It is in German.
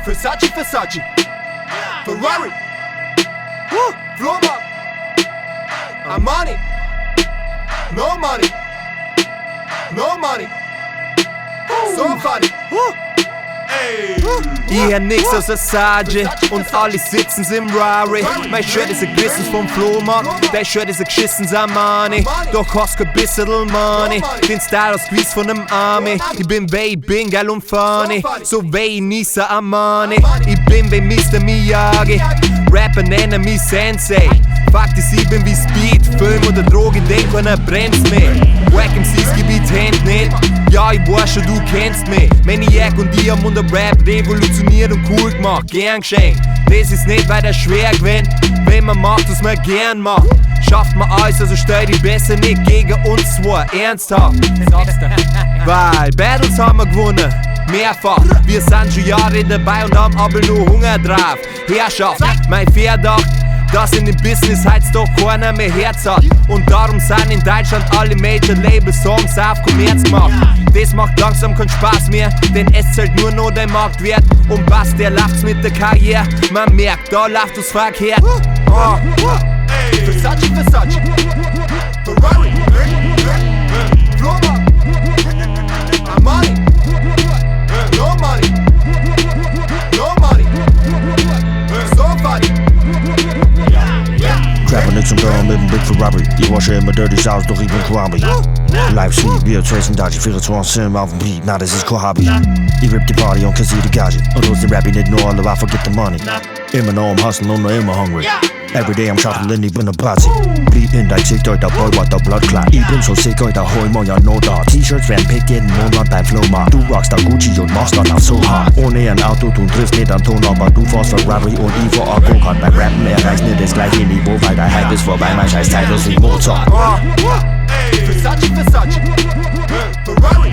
Versace, Versace, Ferrari, Flohmarkt, Armani, no money, no money, so funny. Ich hab nix aus der Sage und alle sitzen's im Rari. Mein Shirt ist ein Glissens vom Flohmarkt, dein Shirt ist ein geschissens Armani. Doch hast kein bisschen Money, den Style aus Quiz von nem Army. Ich bin weh, ich bin geil und funny, so weh Nisa Armani. Ich bin wie Mr. Miyagi, Rapper nennen mich Sensei. Fakt ist, ich bin wie Speed, Film oder Droge, denk keiner bremst mich. Wack MCs Gebiet Hand nicht, ja ich weiß schon, du kennst mich. Maniac und ich haben unter Rap revolutioniert und cool gemacht, gern geschenkt. Das ist nicht weiter schwer gewesen, wenn man macht, was man gern macht. Schafft man alles, also stell dich besser nicht gegen uns zwei, ernsthaft. Weil Battles haben wir gewonnen, mehrfach. Wir sind schon Jahre dabei und haben aber nur Hunger drauf. Herrschaft, mein Verdacht, dass in dem Business heut's doch keiner mehr Herz hat. Und darum sind in Deutschland alle Major Label Songs auf Kommerz gemacht. Das macht langsam keinen Spaß mehr, denn es zählt nur noch der Marktwert. Und was, der läuft's mit der Karriere, man merkt, da läuft es verkehrt. Versace, Versace, Ferrari, Flohmarkt, Armani, no money, no money, so funny. Trapper nix und Girl mit dem Big Ferrari. Ich wasche immer Dirty South, doch ich bin Quabi. Live sweet, wir tracen Dodgy, 24 auf dem Beat, na das ist kein Hobby. Ich rip die Party und kassier die Gage. Und los die Rap, ich nicht nur alle, I forget the money. Immer noch am Hustlen und noch immer hungry. Every day I'm shuffling, ich bin ein Patsy. Bleed in dein Gesicht, Alter, Boy, what the blood clot. Ich bin so sick, Alter, hol mal ja no da. T-Shirts werden pickt jeden Monat beim Flohmarkt. Du rockst da Gucci und machst dann auch so hart. Ohne ein Auto, du triffst nicht an Ton, aber du fährst Ferrari und ich fahr auch Go-Kart. Beim Rappen erreichst nicht das gleiche Niveau, weil der Hype ist vorbei, mein scheiß zeitlos wie Mozart. Versace, Versace, Ferrari.